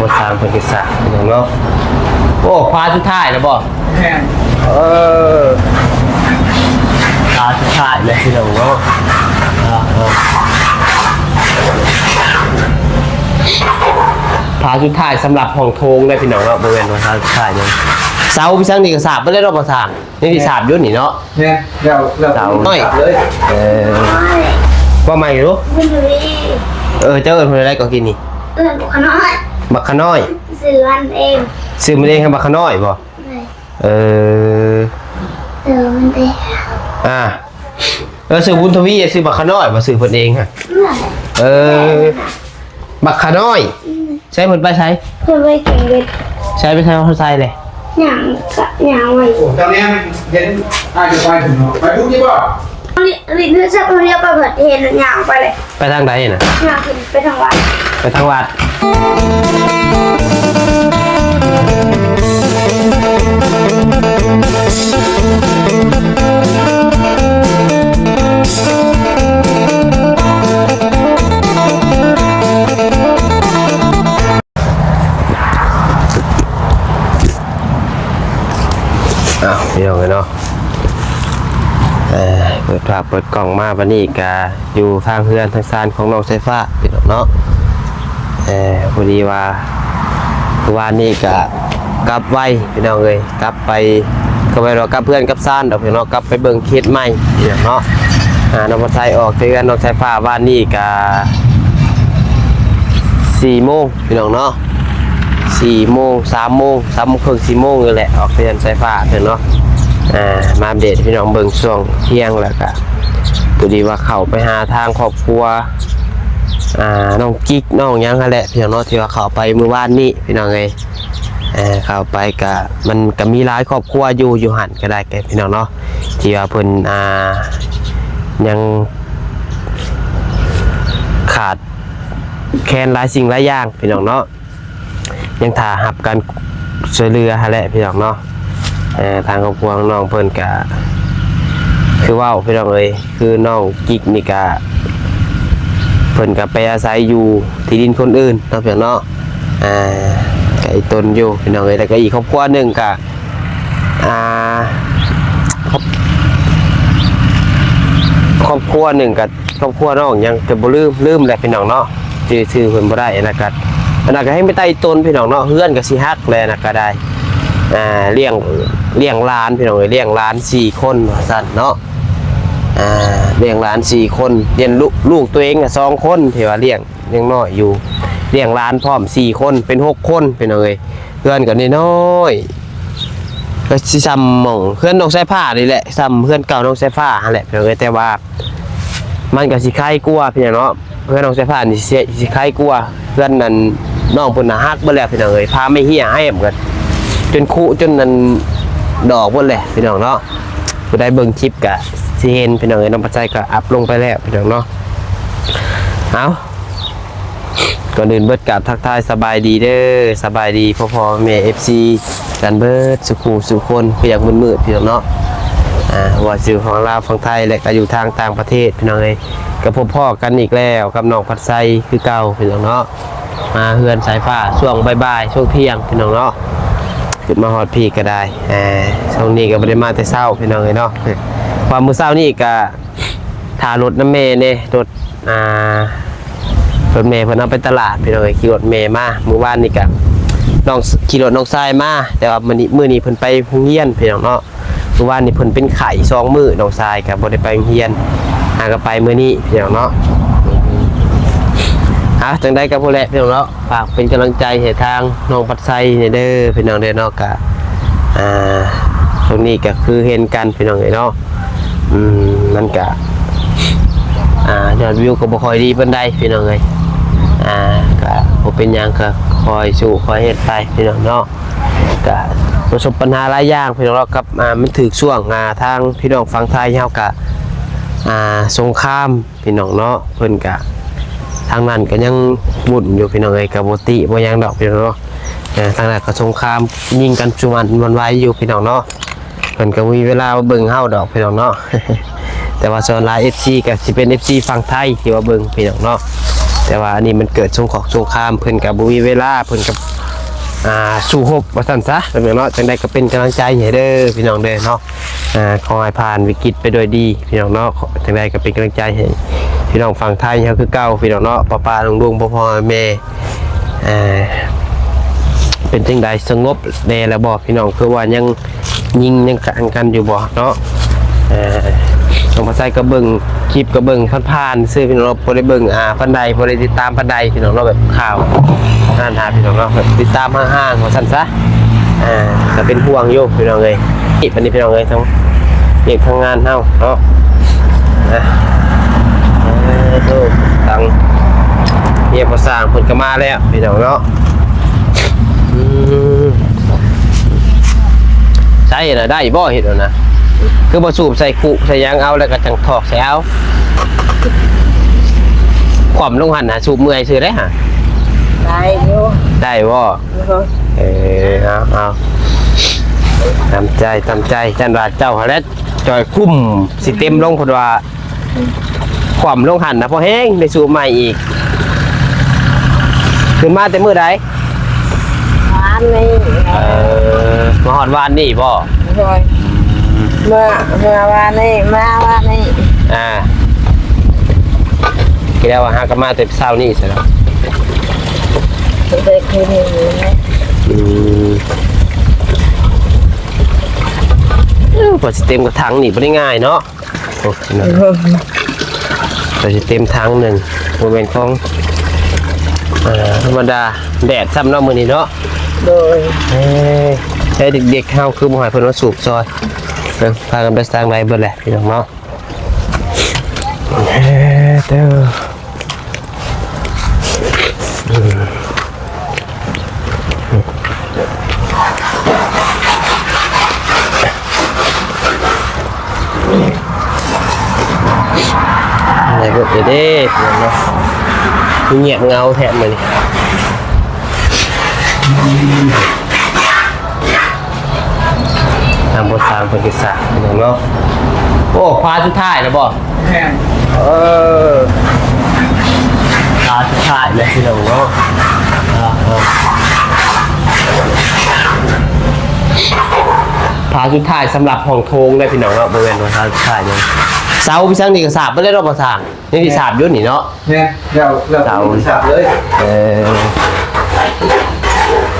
บ่สร้างเพิ่นก็สร้างเนาะโอ้พาสุดท้ายแล้วบ่แม่พาสุดท้ายเลยพี่น้องเนาะพาสุดท้ายสำหรับห้องโถงเลยพี่น้องเนาะบริเวณพาสุดท้ายเนี่ยเสาพี่ช่างนี่ก็สาบไม่ได้รอบประสานนี่ที่สาบยุ่นนี่เนาะเนี่ยเราเสาเลยว่าไม่รู้เจ้าเอิญคนอะไรก็กินนี่บักขน้อยบักขน้อยซื้อมันเองซื้อมันเองครับบักขน้อยบ่มันเองซื้อบุญทวีซื้อบักขน้อยมาซื้อเพิ่นเองฮะบักขน้อยใช้เพิ่นไปใช้เพิ่นไปเก่งเวทใช้ไปใช้เขาใช้เลยอย่างไว้โอ้ตอนนี้เห็นอาจจะไปถึงไปพูดยี่ป่ะลิ้นเนื้อสับเรียบไปเปิดเห็นอย่างไปเลยไปทางใดน่ะอย่างไปทางวัดไปทางวัดเดี๋ยวกันเนาะเปิดภาพเปิดกล่องมาวันนี้กะอยู่ทางเฮือนทางซานของน้องไฟฟ้าพี่น้องเนาะพอดีว่าวันนี้กะกลับไว้พี่น้องเลยกลับไปก็ไปรอกับเพื่อนกับซานเดี๋ยวพี่น้องกลับไปเบิ่งเคสใหม่พี่น้องเนาะน้องพัดไซออกเตือนน้องไฟฟ้าวันนี้กะ4 โมงพี่น้องเนาะ4 โมง 3 โมง 3 โมงครึ่ง 4 โมงเลยแหละออกเตือนไฟฟ้าเนาะมาอัปเดตพี่น้องเบิ่งช่วงเที่ยงแล้วก็พอดีว่าเข้าไปหาทางครอบครัวน้องกิ๊กน้องยังแหละพี่น้องเนาะที่ว่าเข้าไปเมื่อวานนี้พี่น้องเลยเข้าไปก็มันก็มีหลายครอบครัวอยู่หันก็ได้แกพี่น้องเนาะที่ว่าเพิ่นยังขาดแคลนหลายสิ่งหลายอย่างพี่น้องเนาะยังถ่าหับกันช่วยเหลือแหละพี่น้องเนาะทางครอบครัวน้องเพิ่นกะคือว่าพี่น้องเลยคือน้องกิ๊กนี่กะเพิ่นกะไปอาศัยอยู่ที่ดินคนอื่นเนาะพี่น้องเนาะไก่ตนอยู่พี่น้องเลยแล้วก็อีกครอบครัวหนึ่งกะครอบครัวหนึ่งกับครอบครัวน้องยังจะบ่ลืมแหละพี่น้องเนาะชื่อเพิ่นบ่ได้แล้วก็อันนั้นก็ให้ไม่ใต้ต้นพี่น้องเนาะเฮือนก็สิฮักแลนะก็ได้เลี้ยงล้านพี่น้องเลี้ยงล้าน4 คนสั่นเนาะเลี้ยงล้าน4 คนเลี้ยงลูกตัวเองอ่ะ2 คนที่ว่าเลี้ยงน้อยอยู่เลี้ยงล้านพร้อม4 คนเป็น6 คนพี่น้องเพื่อนก็น้อยก็สิซ้ำหม่องเพื่อนน้องสายผ้านี่แหละซ้ำเพื่อนเก่าน้องสายผ้านั่นแหละพี่น้องแต่ว่ามันก็สิคล้ายกลัวพี่น้องเนาะเพื่อนน้องสายผ้านี่สิคล้ายกลัวเพื่อนนั้นน้องเพิ่นน่ะฮักเบิดแล้วพี่น้องพาไม่เหี้ยให้เหมือนกันจนคู่จนนั้นดอกหมดเลยพี่น้องเนาะผู้ได้เบิ่งคลิปกะสิเห็นพี่น้องน้องปัจจัยก็อัพลงไปแล้วพี่น้องเนาะเอาก่อนอื่นเบิดกับทักทายสบายดีเด้อสบายดีพ่อแม่ FC กันเบิดสุคนเปียกมืดพี่น้องเนาะว่าสื่อของลาวฝั่งไทยและก็อยู่ทางต่างประเทศพี่น้องเลยกับพ่อกันอีกแล้วกับน้องพัดไซคือเก่าพี่น้องเนาะมาเฮือนสายฟ้าช่วงบ่ายช่วงเที่ยงพี่น้องเนาะขึ้นมาฮอดพี่ก็ได้ช่วงนี้ก็ไม่ได้มาแต่เช้าพี่น้องเลยเนาะความมื้อเช้านี่ก็ถ่ารถน้ำเมย์เนี่ยรถเมย์เพิ่นเอาไปตลาดพี่น้องเลยขี่รถเมย์มาเมื่อวานนี่ก็น้องขี่รถน้องทรายมาแต่ว่ามื้อนี้เพิ่นไปโรงเรียนพี่น้องเนาะเมื่อวานนี่เพิ่นเป็นไข่2 มื้อน้องทรายก็บ่ได้ไปโรงเรียนก็ไปมื้อนี้พี่น้องเนาะจังได้กับพวกแหละพี่น้องเนาะฝากเป็นกำลังใจให้ทางน้องปัดไซเด้อพี่น้องเด้อเนาะกะช่วงนี้ก็คือเห็นกันพี่น้องเนาะมันกะยอดวิวก็บ่ค่อยดีปานใดพี่น้องเลยก็บ่เป็นหยังก็คอยสู้คอยเฮ็ดไปพี่น้องเนาะก็ประสบปัญหาหลายอย่างพี่น้องเนาะกับมันถึกช่วงทางพี่น้องฝั่งไทยเฮาก็สงครามพี่น้องเนาะเพิ่นก็ทางนั้นก็ยังบุ่นอยู่พี่น้องกับโบติบ่ยังดอกพี่น้องเนาะทางนั้นก็สงครามยิงกันจุมันไว้อยู่พี่น้องเนาะเพิ่นก็มีเวลาเบิ่งเฮาดอกพี่น้องเนาะแต่ว่าส่วนหลาย FC ก็สิเป็น FC ฝั่งไทยที่ว่าเบิ่งพี่น้องเนาะ แต่ว่าอันนี้มันเกิดสงครามเพิ่นกับบ่มีเวลาเพิ่นกับสู้รบว่าซั่นซะแล้วเนาะจังได๋ก็เป็นกำลังใจให้เด้อพี่น้องเด้อเนาะขอให้ผ่านวิกฤตไปด้วยดีพี่น้องเนาะจังได๋ก็เป็นกำลังใจให้พี่น้องฝั่งไทยเฮาคือเก่าพี่น้องเนาะป้าๆลุงๆพ่อๆแม่เป็นจังได๋สงบแน่แล้วบ่พี่น้องคือว่ายังยิงยังกันอยู่บ่เนาะน้องภาษาก็เบิ่งคลิปก็เบิ่งผ่านๆซื้อพี่น้องบ่ได้เบิ่งพันใดบ่ได้ติดตามพันใดพี่น้องเนาะแบบข่าวอ่านหาพี่น้องเนาะแบบติดตามห่างๆว่าซั่นซะก็เป็นห่วงอยู่พี่น้องเอ้ยวันนี้พี่น้องเอ้ยทั้งเด็กทั้งงานเฮาเนาะโตตังเฮียพอสร้างเพิ่นก็มาแล้วพี่น้องเนาะใช่น่ะได้บ่เฮ็ดแล้วนะคือบ่สูบใส่กุใส่ยางเอาแล้วก็จังถอกใส่เอาความลงหันน่ะสูบเมื่อยซื่อได้ฮะได้อยู่ได้บ่เอาตามใจจันว่าเจ้าหาแล้วจอยคุ้มสิเต็มลงเพิ่นว่าความลงหันน่ะพอแห้งได้สูบใหม่อีกขึ้นมาแต่มื้อใดวานนี่มาฮอดวานนี่บ่โดยเมื่อวานนี่คิดแล้วว่าหาก็มาแต่เช้านี่ซะแล้วเด็กคือนี่พอสิเต็มกระถังนี่บ่ได้ง่ายเนาะโอ้พอสิเต็มถังนึงบ่แม่นของธรรมดาแดดซ้ำเนาะมื้อนี้เนาะโดยใช้เด็กๆเฮาคือบ่ให้เพิ่นมาสูบซอยพากันไปสร้างไรเบิดแหละพี่น้องเนาะเด้ออะไรเบิดเด้พี่น้องเนาะเงียบเงาแทนมื้อนี้ทางบทสามปฏิสัตว์เนาะโอ้พาสุดท้ายนะบ่พาสุดท้ายเลยพี่น้องเนาะพาสุดท้ายสำหรับห้องโถงเลยพี่น้องเนาะบริเวณพาสุดท้ายเนี่ยเสาพี่ช่างนี่ก็สาบไม่ได้รอบประสางนี่ที่สาบยุ่นนี่เนาะเนี่ยเราเสาเลย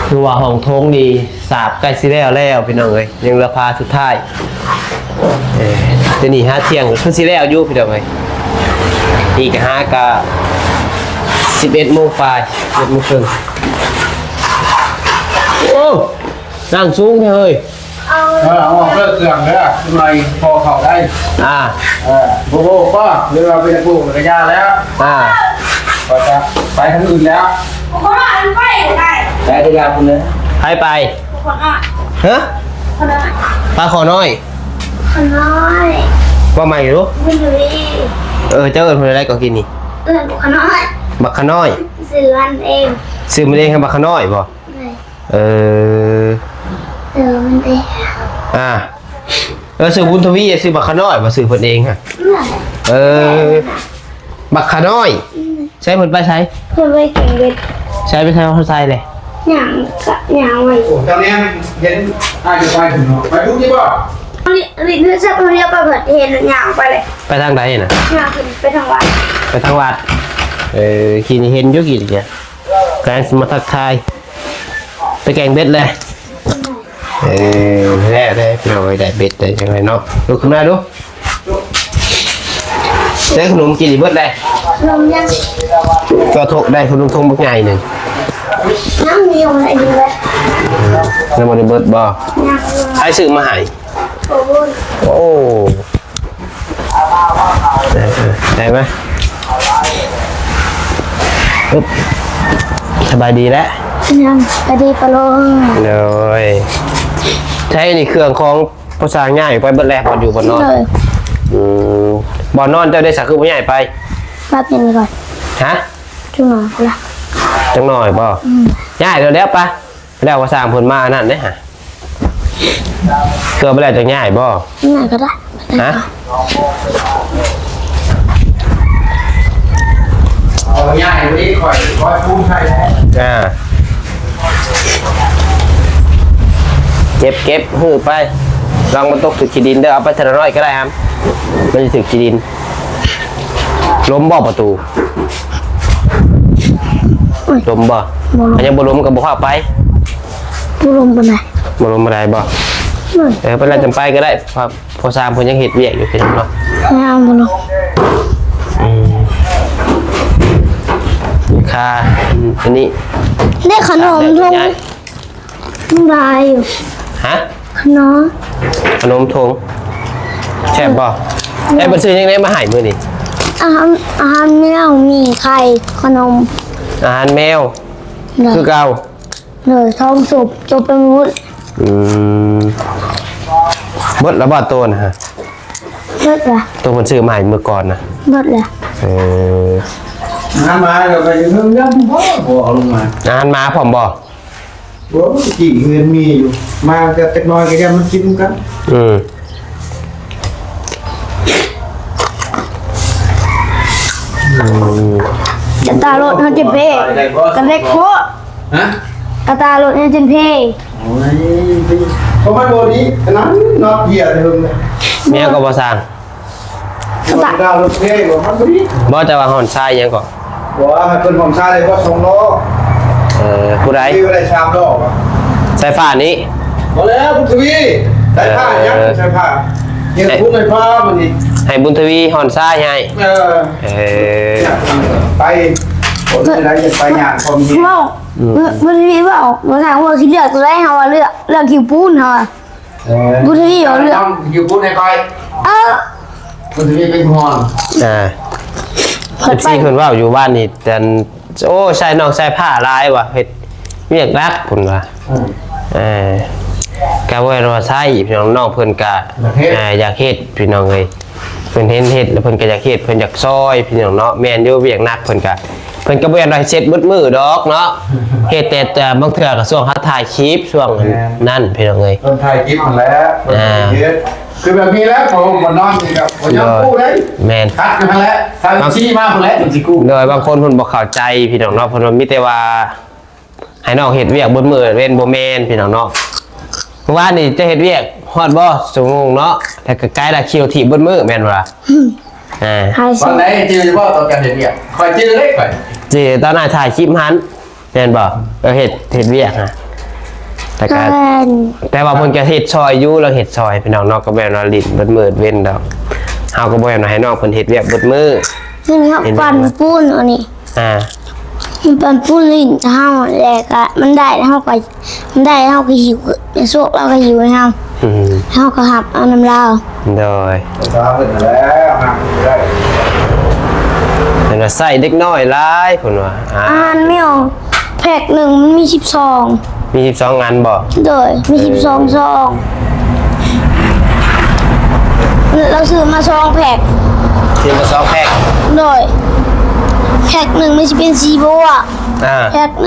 คือว่าห้องโถงดีสาบใกล้สิแล้วพี่น้องเอ้ยยังราคาสุดท้ายจะหนีหาเที่ยงคือสิแล้วอยู่พี่น้องเอ้ยอีก5 ก็11 โมงปลาย11 โมงครึ่งโอ้นั่งสูงเลยเอาเลิกเสื่อมเลยทำไมพอเข่าได้โบก็เรือเราไปปลูกระยะแล้วก็จะไปทางอื่นแล้วคนอ่อนไปได้ได้ระยะคุณเลยให้ไปคนอ่อนฮะปลาขอน้อยว่าใหม่รู้ไม่รู้เจ้าเอิญคนอะไรก็กินนี่บักขน้อยบักขน้อยซื้อมันเองให้บักขน้อยบ่มันเองซื้อบุญทวีซื้อบักขน้อยมาซื้อเพิ่นเองฮะบักขน้อยใช้เพิ่นไปใช้เพิ่นไปเก่งเบ็ดใช้ไปใช้เขาใส่เลยอย่างไว้โอ้ตอนนี้เห็นจะไปถึงไปทุกที่ป่ะลินจะเรียกไปเปิดเห็นอย่างไปเลยไปทางใดน่ะอย่างไปทางวัดกินเห็นอยู่กี่เนี่ยการมาทักทายไปแกงเบ็ดเลยแร่ได้พี่น้องได้เบ็ดได้ยังไงเนาะดูขึ้นมาดูได้ขนมกินอีกเบิดได้ขนมยังก็ทกได้ขนมทงบักใหญ่หนึ่งน้ำมีอะไรอยู่เลยน้ำมันเบิดบ่ใช้ซื้อมาให้โอ้ได้ไหมสบายดีแล้วสบายดีปะลุงเลยใช้นี่เครื่องของภาษาง่ายไปเบิดแรกพออยู่บนนอนบนนอนเจ้าได้สักคือผู้ใหญ่ไปมาเป็นก่อนฮะจังหน่อยละจังหน่อยบ่ง่ายเดี๋ยวปะแล้วภาษาผลมานั่นได้ฮะเครื่องไปแล้วจะง่ายบ่ง่ายก็ได้ฮะ เอาง่ายวันนี้คอยพูดใช่ไหม เก็บหื้อไปลองมาตกถึกขี้ดินเด้อเอาไปเทละร้อยก็ได้ครับมันจะถึกขี้ดินล้มบ่ประตูล้มบ่อันยังบ่ล้มก็บ่เข้าไป บุรุษเป็นไง บ่ล้มบ่ได้บ่เพิ่นละจำไปก็ได้พอสร้างเพิ่นยังเฮ็ดเวียกอยู่พี่น้องเนาะ ไม่เอาบุรุษ ค่าอันนี้ ได้ขนมทงลายอยู่ ฮะ ขนม ทงแซ่บบ่บ่ซื้อยังไงมาให้มื้อนี้ อาหารแมวมีไข่ขนม อาหารแมว เลย คือเก่า เลยท้องสุบจบเป็นวุ้น เบิดแล้วบ่ตัวนะฮะ เบิดละ ตัวเพิ่นซื้อมาให้มื้อก่อนนะ เบิดละ น้ำมาเราไปเพิ่มย่ำบ่ลงมา อาหารหมาพร้อมบ่ โอ้กี่เงินมีอยู่มาจะเล็กน้อยก็ยังมันกินกัน กระตารถเขาจะเพ่กระเล็กโค ฮะ กระตารถเขาจะเพ่ โอ้ยเขาไม่โบนี้นั้นนอกเหยียดเลย แมวก็บ่สร้าง กระดาษรถเท่บอกมันนี้ บ่จะว่าหอนทรายยังก็ ว่าเป็นของชาเลยก็สองล้อ ผู้ใด ที่อะไรชามล้อ สายฟ้านี้ มาแล้วพุทธวีใส่ผ้ายังใส่ผ้ายังพูดในผ้ามันนี่ ให้บุญทวีหอนทรายให้ไปคนอะไรจะไปงานคนนี้ ว่าบุตรีว่าเราถามว่าที่เลือกตัวแรกเขาเลือกคิวปูนเขาบุตรีเขาเลือก อยู่พูดในคอยพุทธวีเป็นพร ที่เพิ่นว่าอยู่บ้านนี่แต่โอ้ใส่น้องใส่ผ้าลายว่ะเฮ็ดเวียกรักพุ่นว่ะก็ว่าเราใช้พี่น้องเพิ่นก็อยากเฮ็ดพี่น้องเอ้ยเพิ่นเฮ็ดแล้วเพิ่นก็อยากเฮ็ดเพิ่นอยากซอยพี่น้องเนาะแม่นอยู่เวียกนักเพิ่นก็บ่อยากได้เสร็จมืดดอกเนาะเฮ็ดแต่บางเทื่อก็ช่วงเขาถ่ายคลิปช่วงนั้นพี่น้องเอ้ย ต้นไทยกิฟต์มาแล้วคือแบบนี้แล้วผมมันนอนนี่ครับผมยังกู้ได้ แม่น คัดกันมาแล้วทำชี้มาหมดแล้วถึงสิกู้ โดยบางคนเพิ่นบ่เข้าใจพี่น้องเนาะเพิ่นว่ามีแต่ว่าให้น้องเฮ็ดเวียกเบิดมื้อเว้นบ่แม่นพี่น้องเนาะเพราะว่านี่จะเฮ็ดเวียกฮอดบ่ชั่วโมงเนาะแต่ก็ใกล้ละคิวที่เบิดมื้อแม่นบ่ล่ะวันไหนจือว่าต้องการเห็นเนี่ยคอยจือเล็กไป สิตอนนั้นถ่ายคลิปหันแม่นบ่เฮ็ดเวียกฮะแต่ว่าเพิ่นก็เฮ็ดซอยอยู่แล้วเฮ็ดซอยพี่น้องเนาะก็แม่นว่าลิ้นเบิดมื้อเว้นดอกเฮาก็บ่แม่นให้น้องเพิ่นเฮ็ดเวียกเบิดมื้อ นี่ครับปั่นปูนอันนี้มันปั่นปูนลิ้นเท้าแหลกอะมันได้เท่ากับหิวในโซกเราก็หิวนะครับเท่ากับหับเอาน้ำลาว โดย ตาเป็นแล้วห่างได้ เพิ่นว่าใส่เด็กน้อยหลายเพิ่นว่าอาหารไม่เอาแพ็คหนึ่งมันมีมี12อันบ่ โดยมี12ซองเราซื้อมา2แพ็ค ซื้อมา2แพ็ค โดยแพ็คหนึ่งมันจะเป็นสีบัว แพ็คห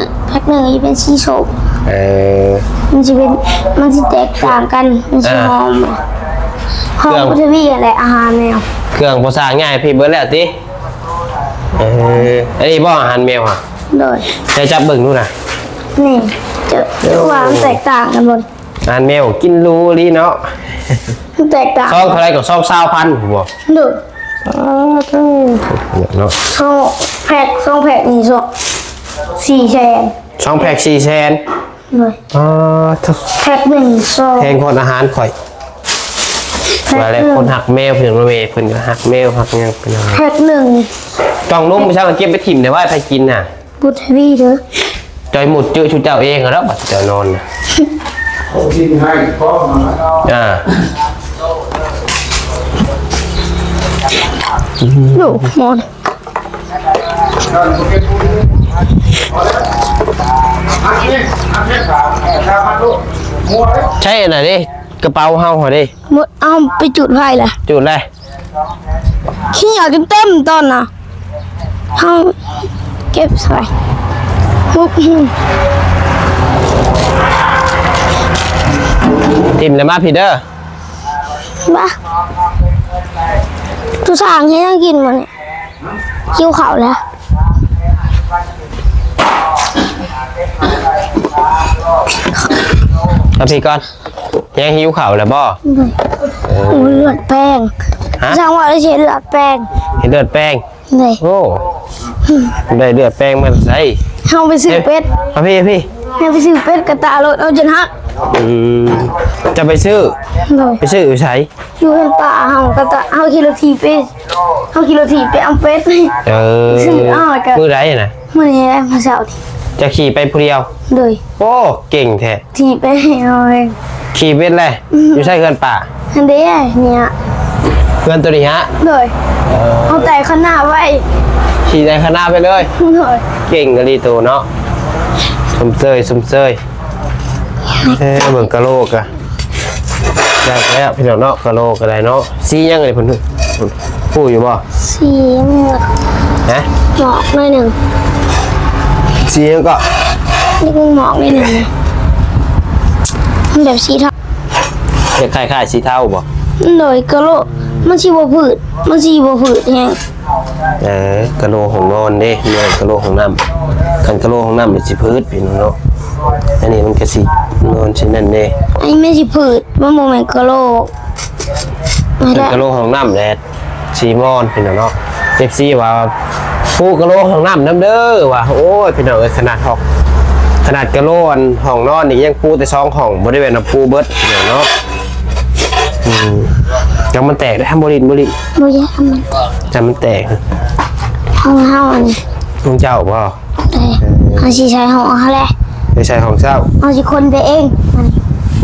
นึ่งจะเป็นสีส้มมันจะแตกต่างกันมันจะหอมพุทธวีอะไรอาหารแมว เครื่องบ่สร้างง่ายพี่เบิดแล้วติอันนี้บ่อาหารแมวอ่ะ โดย จะจับเบิ่งดูน่ะ นี่จะว่ามันแตกต่างกันหมด อาหารแมวกินรู้ลีเนาะ มันแตกต่าง ซองเท่าไรกับซอง20,000บ่ โดย เนาะ 2แพ็คนี่4แสน 2แพ็ค400,000 เลย แพ็คหนึ่งซอง แพงคนอาหารข่อยว่าแล้วคนหักแมวเพิ่นว่าเพิ่นก็หักแมวหักหยังเป็นอะไร แพ็คหนึ่ง ต้องนุ่มไม่ใช่เก็บไปถิ่มแต่ว่าใครกินน่ะ พุทธวีเด้อ จอยหมุดจื้อชุดเจ้าเองแล้วบัดเจ้านอนน่ะ กินให้พ่อมา ดูหมด ใช่น่ะดิกระเป๋าเฮาหั่นดิ หมดเอาไปจุดไฟเลย จุดเลย ขี้อยากกินเต็มตอนน่ะเอาเก็บใส่ปุ๊บ ถิ่มแล้วมาพี่เด้อ บ้าทุกสางที่ต้องกินหมดเนี่ยคิ้วเขาแล้ว เอาพี่ก่อนยังหิวข่าวแล้วบ่ เลยโอ้เลือดแป้ง ฮะ ช่างว่าได้ใช้เลือดแป้ง เห็นเลือดแป้ง เลย โอ้ได้เลือดแป้งมาใส่ เอาไปซื้อเป็ด เอาพี่ เอาไปซื้อเป็ดกระตารถเอาจนหัก จะไปซื้อ เลย ไปซื้ออยู่ไส อยู่เห็นป่าเฮากระตาเฮาขี่รถถีบไปเฮาขี่รถถีบไปเอาเป็ด เออ ซื้อเอาแล้วก็ มื้อใดน่ะ มื้อนี้ได้มาเช้าที่ จะขี่ไปผู้เดียว เลย โอ้เก่งแท้ ถีบไปเอาเอง ขี่เป็นเลยอยู่ใช่เกินป่า อันเดียเนี่ย เกินตัวนี้ฮะ เลยเอาแต่ข้างหน้าไว้ ขี่ในข้างหน้าไปเลย เลย เก่งกะลีตัวเนาะสมเซยเบิ่งกะโลกอะได้แล้วพี่น้องเนาะกะโลกอะไรเนาะสียังไงเพิ่นพูดอยู่บ่ สีเหมือก ฮะ หมอกหน่อยหนึ่ง สียังก็ นี่กูหมอกหน่อยหนึ่งมันแบบสีเทา คล้ายๆสีเทาบ่ เลยกระโหลกมันสีบ่ผืดมันสีบ่ผืดแฮง กะโลของนอนเด้เนี่ยกะโลของน้ำคันกะโลของน้ำนี่สิพืชพี่น้องเนาะอันนี้มันก็สินอนชิ้นนั่นเด้ ไอ้ไม่สิผืดมันบ่แม่นกระโหลกไม่ เป็น ได้ กะโลของน้ำแหละสีมอนพี่น้องเนาะเอฟซีว่าผู้กะโลของน้ำน้ำเด้อว่าโอ้ยพี่น้องเอ้ยขนาดกะโลอันห้องนอนนี่ยังปูแต่2ห้องบ่ได้แม่นปูเบิดพี่น้องเนาะจังมันแตกได้ทำบ่ลิน บ่อยากทำมัน จังมันแตก ห้องเฮาอันนี้ ลุงเจ้าบ่ เลยเฮาสิใช้ห้องเฮาแหละ ไปใช้ของเจ้า เฮาสิคนไปเองมัน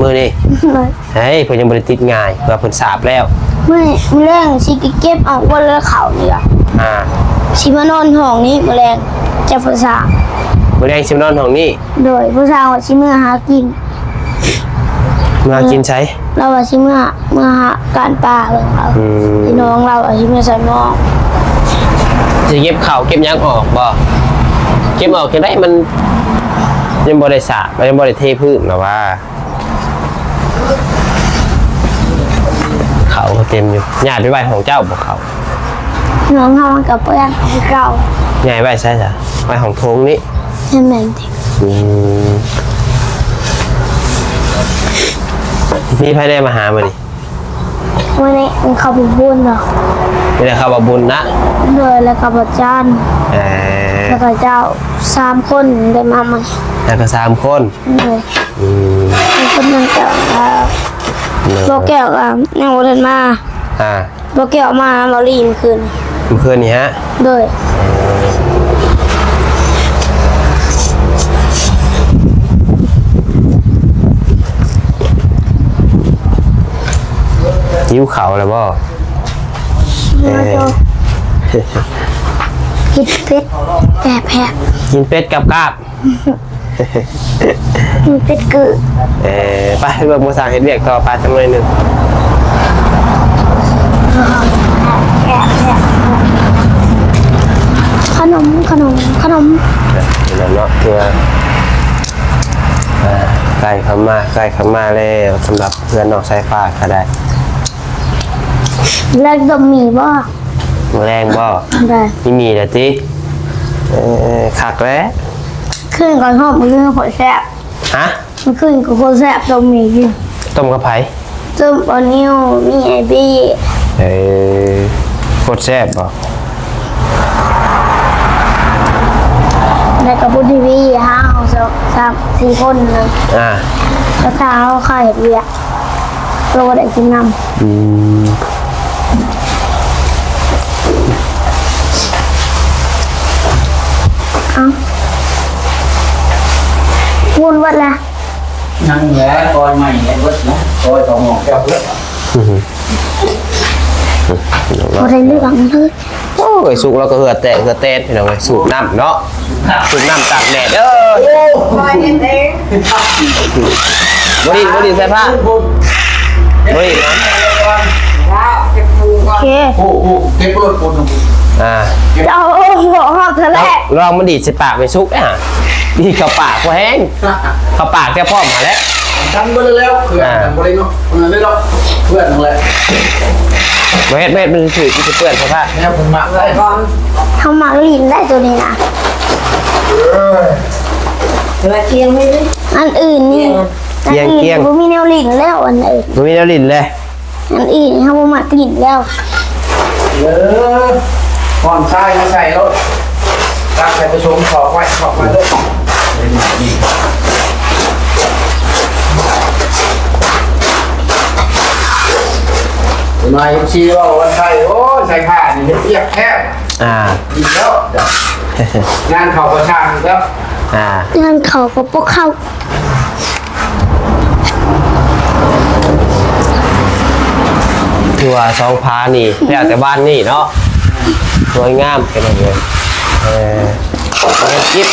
มื้อนี้ เลย เฮ้ยเพิ่นยังบ่ได้ติดง่ายเพื่อเพิ่นสาบแล้ว มื้อแรงสิเก็บเอาบ่แล้วเขานี่ล่ะ อ่า สิมานอนห้องนี้มื้อแรงจะภาษา มื้อแดงสิมานอนห้องนี้ โดยภาษาว่าสิมื้อหากิน มากินใช้ เราว่าสิมื้อหาการป่าเบิ่งเอาพี่น้องเราว่าสิมื้อใส่หม้อ สิเก็บข้าวเก็บหยังออกบ่เก็บออกจังได๋มันยังบ่ได้สาบยังบ่ได้เทพื้นหรอว่าเขาก็เต็มอยู่ญาติไปไหว้ของเจ้าบ่เขา พี่น้องเฮามันก็เปื้อนคือเก่า ใหญ่ไหว้ใช่จ้ะไหว้ของทงนี้ ให้แม่นติ มีใครได้มาหามานี่ มื้อนี้มันเข้าไปบุญเนาะ ไม่ได้เข้ามาบุญนะ โดยแล้วก็บ่จาน แล้วก็เจ้า3คนได้มามัน แล้วก็3 คน เลยคนนั้นก็โลแก้วก็ยังบ่ทันมา อ่า โลแก้วมาบ่รีมคืน เมื่อคืนนี้ฮะ โดย หิวเขาแล้วบ่ กินเป็ดแผล กินเป็ดกับกาบ กินเป็ดกึ ไปเบิ่งบ่สร้างเฮ็ดเวียกต่อไปจังหน่อยนึง แผลขนม เดี๋ยวเนาะเพื่อใกล้เข้ามาแล้วสำหรับเพื่อนน้องสายฟ้าก็ได้ แล้วก็มีบ่ แรงบ่ ได้ มีแหละติคักแล้ว ขึ้นก่อนหอมขึ้นขอแซ่บ ฮะ มันขึ้นกับคนแซ่บตรงนี้กิน ต้มกระไผ ต้มปลานิ้วมีไอบี้ โคตรแซ่บบ่ แล้วก็บุญทีวี5 4คนเลย แล้วทางเราขายเวียกเราได้กินน้ำวุ่นวัดละ นั่งแหละคอยใหม่แหละเบิดนะคอยต่อหมอกแก้วเบิด เราได้เลือกเลย โอ้ยสุกแล้วก็เหือแตกเหือแตนพี่น้องเอ้ยสูบน้ำเนาะสูบน้ำตากแดดคอยเห็นเอง บ่ดีใส่ผ้าบ่ดีเนาะ ว้าวเก็บปูก่อน โอเค โอ้โหเก็บรถคน จะเอาหัวหอบเธอแหละ ลองมันดีดใส่ปากไปซุกดีเข้าปากพอแห้งเข้าปากแค่พร้อมมาแล้ว ทำไปแล้วเพื่อนทำไปเลยเนาะเลยเนาะเพื่อนนั่นแหละ เม็ดมันถือที่จะเปื้อนใช่ปะ แนวผมมาได้ ก่อน ทำมาลินได้ตัวนี้นะ เวลาเที่ยงไม่ได้ อันอื่นนี่ เกียงเกียง บ่มีแนวลิ้นแล้วอันไหน บ่มีแนวลิ้นเลย อันอื่นเฮาบ่มักลิ้นแล้ว ก่อนใส่มาใส่รถตั้งใส่ประชุมขอบไว้เลยนายชี้ว่าวันใส่โอ้ใส่ผ้านี่เรียบแคบ ดีแล้วงานเขาประชาชนแล้ว งานเขาก็บ่เข้า ถือว่าสองพานี่แล้วแต่บ้านนี่เนาะสวยงามเป็นอย่างเงี้ยกิ๊บ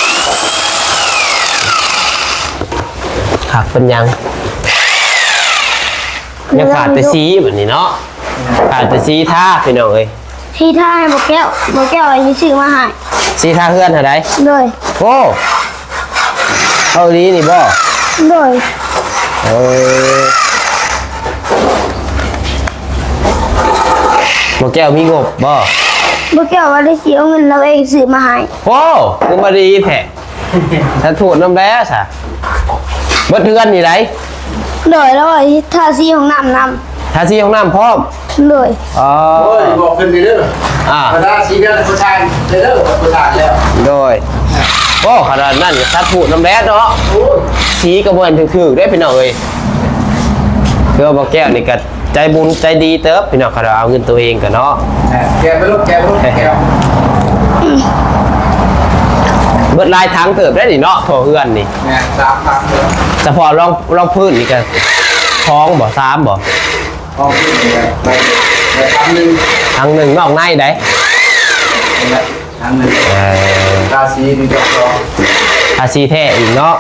หักเป็นยังขาดแต่สีแบบนี้เนาะขาดแต่สีท่าพี่น้องเอ้ย ที่ท่าให้บ่แก้วไอ้ซื้อมาให้ สีท่าเพื่อนเท่าไร โดย โอ้เอาดีนี่บ่ โดย บ่แก้วมีงบบ่ บ่แก้วว่าได้สิเอาเงินเราเองซื้อมาให้ โอ้คือมาดีแท้ถ้าถูกน้ำแล้วซะเบิดเทือนนี่ไร โดยแล้วไอ้ท่าสีของน้ำ ถ้าสีของน้ำพร้อม โดย อ๋อ โอ้ยบอกขึ้นไปเด้อประธานสีเด้อประธานเด้อประธานแล้ว โดยโอ้ขนาดนั้นถ้าถูกน้ำแล้วเนาะสีกระมวลถือได้พี่น้องเอ้ยคือบ่แก้วนี่ก็ใจบุญใจดีเติบพี่น้องเขาเอาเงินตัวเองกันเนาะ แกไปลูกแก เบิดลายทั้งเติบได้นี่เนาะโถเฮือนนี่ แม่สามพันเลย เฉพาะลองพื้นนี่ก็ท้องบ่ซ้ำบ่ ออกไปครั้งหนึ่ง ทั้งหนึ่งนอกในได้ ครั้งหนึ่งราศีดีจบสอง ภาษีแท้อีกเนาะ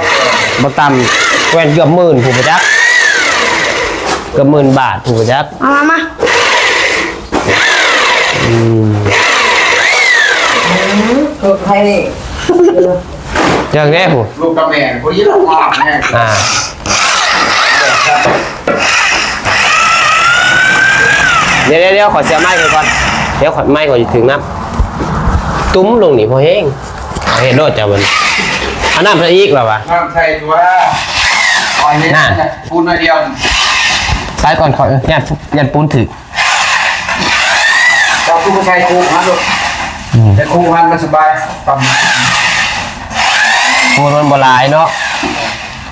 บ่ต่ำแวนเกือบหมื่นผู้ประจักษ์เกือบ10,000 บาทผู้ประจักษ์ เอามา คือใครนี่ อย่างแน่ผู้ ลูกกับแม่คนนี้ลูกมากแม่ เดี๋ยวขอเสียไม้ก่อนเดี๋ยวขอไม้ก่อนจะถึงน้ำตุ้มลงนี่พอแห้งเห็นโดดจ้ะมันอันน้ำซะอีกหรอวะ น้ำใส่ตัวอ่อนนี่พูดหน่อยเดียว ซ้ายก่อนขอยันปูนถึก เราคู่ผู้ชายคู่ฮันลูกแต่คู่ฮันมันสบายปั๊ม ปูนมันบหลายเนาะ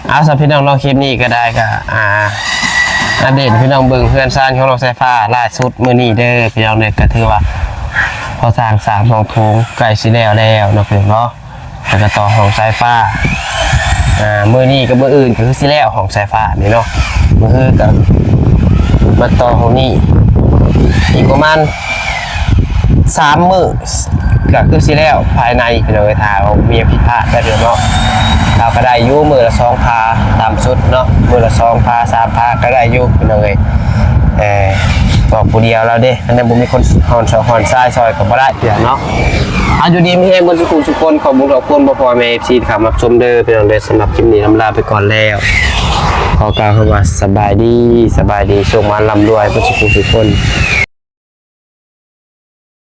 เอาสำหรับพี่น้องเราคลิปนี้ก็ได้ก็อัปเดตพี่น้องเบิ่งเพื่อนสร้างของเราไฟฟ้าล่าสุดมื้อนี้เด้อพี่น้องเนี่ยก็ถือว่าพอสร้าง3 ห้องโถงใกล้สิแล้วเนาะเพิ่นเนาะแล้วก็ต่อห้องไฟฟ้ามื้อนี้กับมื้ออื่นก็คือสิแล้วห้องไฟฟ้านี่เนาะมื้ออื่นก็มาต่อห้องนี้อีกประมาณ3 มื้อก็คือสิแล้วภายในพี่น้องถ้ามีผิดพลาดได้เด้อเนาะเราก็ได้อยู่มื้อละ2 พาตามสุดเนาะมื้อละ2 พา3 พาก็ได้อยู่พี่น้องบอกผู้เดียวแล้วเด้อันนั้นบ่มีคนหอนซ้ายซอยก็บ่ได้เดี๋ยวเนาะอยู่ดีมีแฮงบ่สุขคนขอบคุณบ่พอแม่ FC ที่เข้ามาชมเด้อพี่น้องเด้อสำหรับคลิปนี้ลาไปก่อนแล้วขอกล่าวคำว่าสบายดีโชคมันร่ำรวยบ่สุขคน